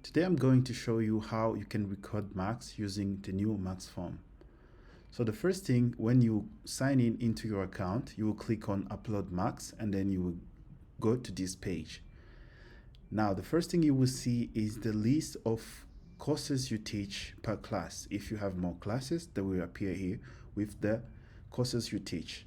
Today I'm going to show you how you can record marks using the new marks form. So the first thing, when you sign in into your account, you will click on upload marks and then you will go to this page. Now the first thing you will see is the list of courses you teach per class. If you have more classes, they will appear here with the courses you teach.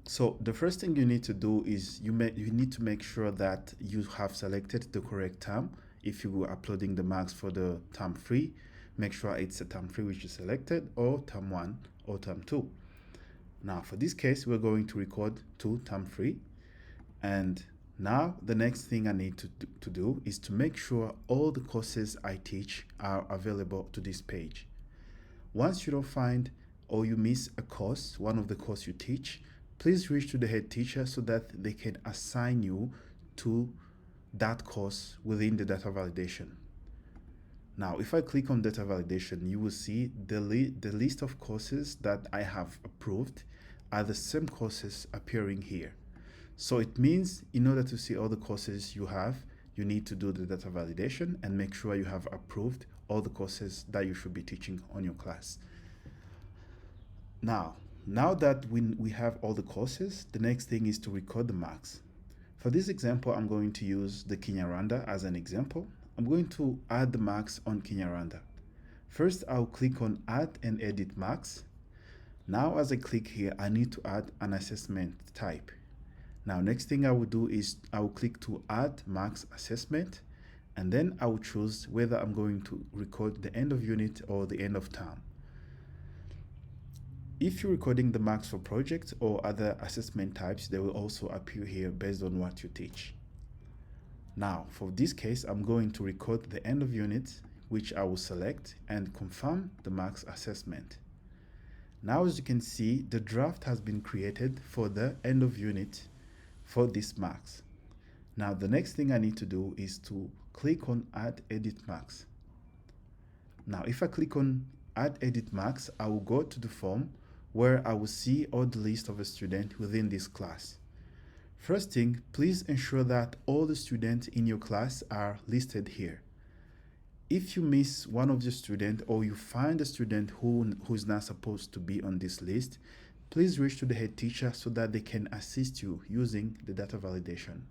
So the first thing you need to do is you need to make sure that you have selected the correct term. If you were uploading the marks for the term 3, make sure it's a term 3 which is selected, or term 1 or term 2. Now for this case, we're going to record to term 3. And now the next thing I need to do is to make sure all the courses I teach are available to this page. Once you don't find or you miss a course, one of the courses you teach, please reach to the head teacher so that they can assign you to that course within the data validation. Now, if I click on data validation, you will see the list of courses that I have approved are the same courses appearing here. So it means in order to see all the courses you have, you need to do the data validation and make sure you have approved all the courses that you should be teaching on your class. Now that we have all the courses, the next thing is to record the marks. For this example, I'm going to use the Kinyarwanda as an example. I'm going to add the marks on Kinyarwanda. First, I'll click on Add and Edit Marks. Now, as I click here, I need to add an assessment type. Now, next thing I will do is I will click to Add Marks Assessment, and then I will choose whether I'm going to record the end of unit or the end of term. If you're recording the marks for projects or other assessment types, they will also appear here based on what you teach. Now, for this case, I'm going to record the end of unit, which I will select and confirm the marks assessment. Now, as you can see, the draft has been created for the end of unit for these marks. Now, the next thing I need to do is to click on Add Edit Marks. Now, if I click on Add Edit Marks, I will go to the form where I will see all the list of a student within this class. First thing, please ensure that all the students in your class are listed here. If you miss one of the students or you find a student who's not supposed to be on this list, please reach to the head teacher so that they can assist you using the data validation.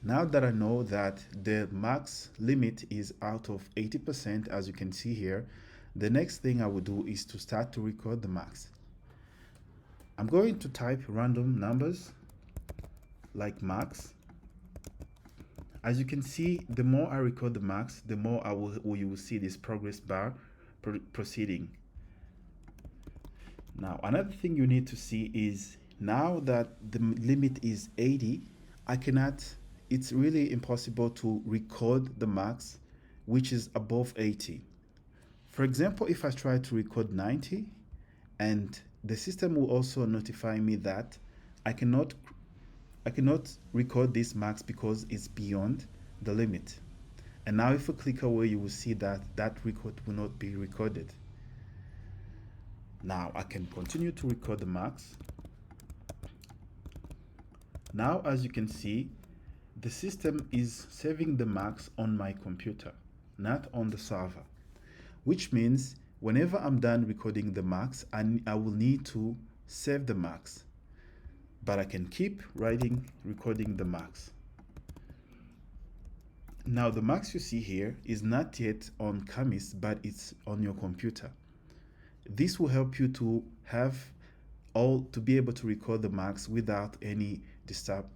Now that I know that the marks limit is out of 80%, as you can see here, the next thing I will do is to start to record the marks. I'm going to type random numbers like marks. As you can see, the more I record the marks, the more you will see this progress bar proceeding. Now, another thing you need to see is now that the limit is 80, it's really impossible to record the marks which is above 80. For example, if I try to record 90, and the system will also notify me that I cannot record these marks because it's beyond the limit. And now if I click away, you will see that that record will not be recorded. Now I can continue to record the marks. Now, as you can see, the system is saving the marks on my computer, not on the server, which means whenever I'm done recording the marks, I will need to save the marks, but I can keep recording the marks. Now, the marks you see here is not yet on Camis, but it's on your computer. This will help you to be able to record the marks without any disturb.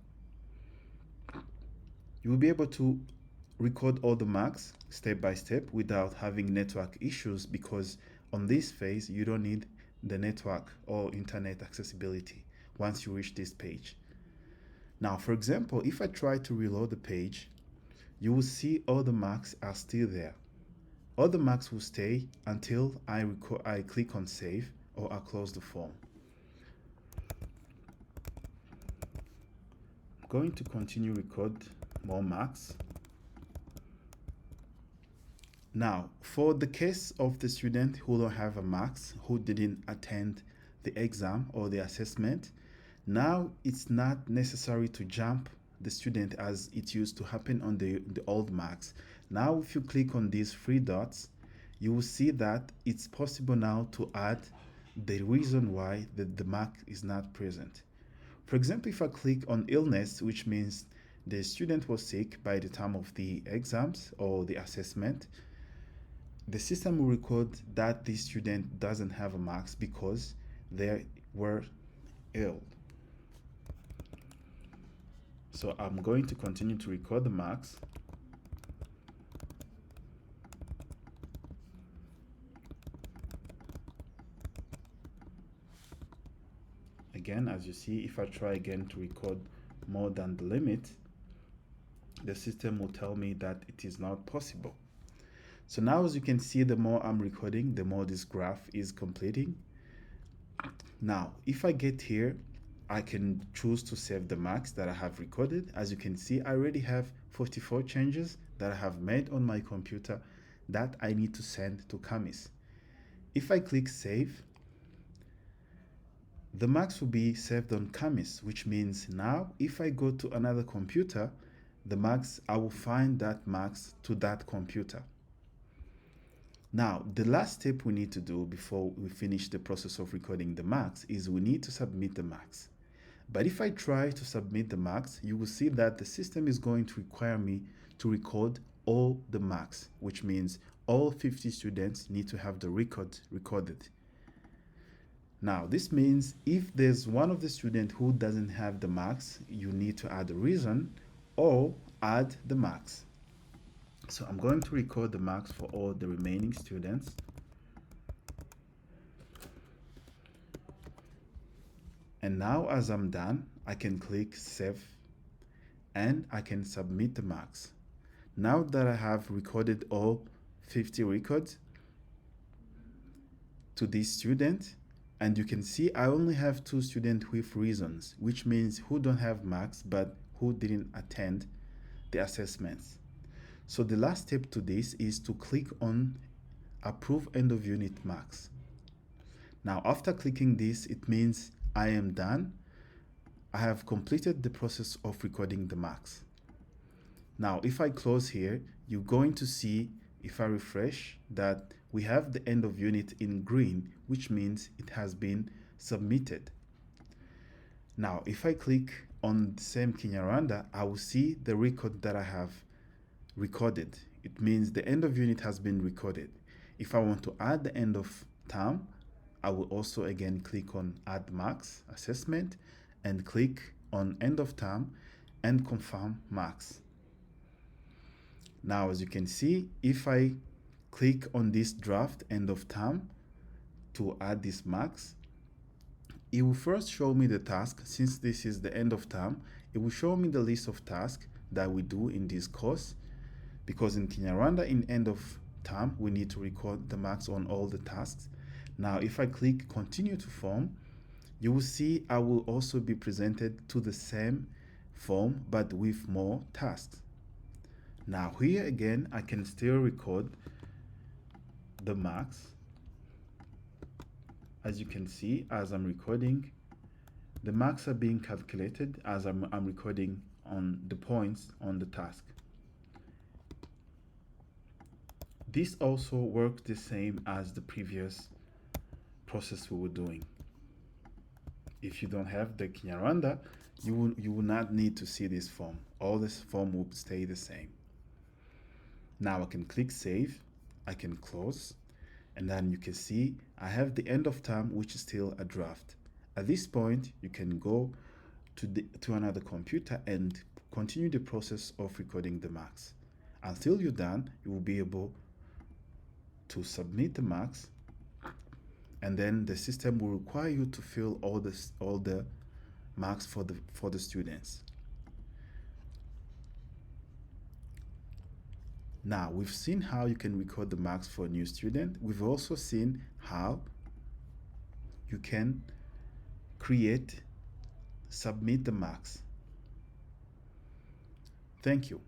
You will be able to record all the marks step by step without having network issues, because on this phase you don't need the network or internet accessibility once you reach this page. Now, for example, if I try to reload the page, you will see all the marks are still there. All the marks will stay until I click on save or I close the form. I'm going to continue record more marks. Now, for the case of the student who don't have a marks, who didn't attend the exam or the assessment, now it's not necessary to jump the student as it used to happen on the old Macs. Now if you click on these three dots, you will see that it's possible now to add the reason why the mark is not present. For example, if I click on illness, which means the student was sick by the time of the exams or the assessment, the system will record that this student doesn't have a marks because they were ill. So I'm going to continue to record the marks. Again, as you see, if I try again to record more than the limit, the system will tell me that it is not possible. So now, as you can see, the more I'm recording, the more this graph is completing. Now, if I get here, I can choose to save the marks that I have recorded. As you can see, I already have 44 changes that I have made on my computer that I need to send to Camis. If I click save, the marks will be saved on Camis, which means now if I go to another computer, the marks, I will find that marks to that computer. Now, the last step we need to do before we finish the process of recording the marks is we need to submit the marks. But if I try to submit the marks, you will see that the system is going to require me to record all the marks, which means all 50 students need to have the record recorded. Now, this means if there's one of the students who doesn't have the marks, you need to add a reason or add the marks. So I'm going to record the marks for all the remaining students. And now as I'm done, I can click save and I can submit the marks. Now that I have recorded all 50 records to this student, and you can see I only have 2 students with reasons, which means who don't have marks but who didn't attend the assessments. So the last step to this is to click on approve end of unit marks. Now after clicking this, it means I am done. I have completed the process of recording the marks. Now if I close here, you're going to see, if I refresh, that we have the end of unit in green, which means it has been submitted. Now if I click on the same Kinyarwanda, I will see the record that I have recorded. It means the end of unit has been recorded. If I want to add the end of term, I will also again click on add marks assessment and click on end of term and confirm marks. Now as you can see, if I click on this draft end of term to add these marks, it will first show me the task. Since this is the end of term, it will show me the list of tasks that we do in this course, because in Kinyarwanda in end of term we need to record the marks on all the tasks. Now if I click continue to form, you will see I will also be presented to the same form but with more tasks. Now here again I can still record the marks. As you can see, as I'm recording, the marks are being calculated as I'm recording on the points on the task. This also works the same as the previous process we were doing. If you don't have the Kinyarwanda, you will not need to see this form. All this form will stay the same. Now I can click save, I can close, and then you can see I have the end of term, which is still a draft. At this point, you can go to another computer and continue the process of recording the marks. Until you're done, you will be able to submit the marks, and then the system will require you to fill all the marks for the students. Now, we've seen how you can record the marks for a new student. We've also seen how you can submit the marks. Thank you.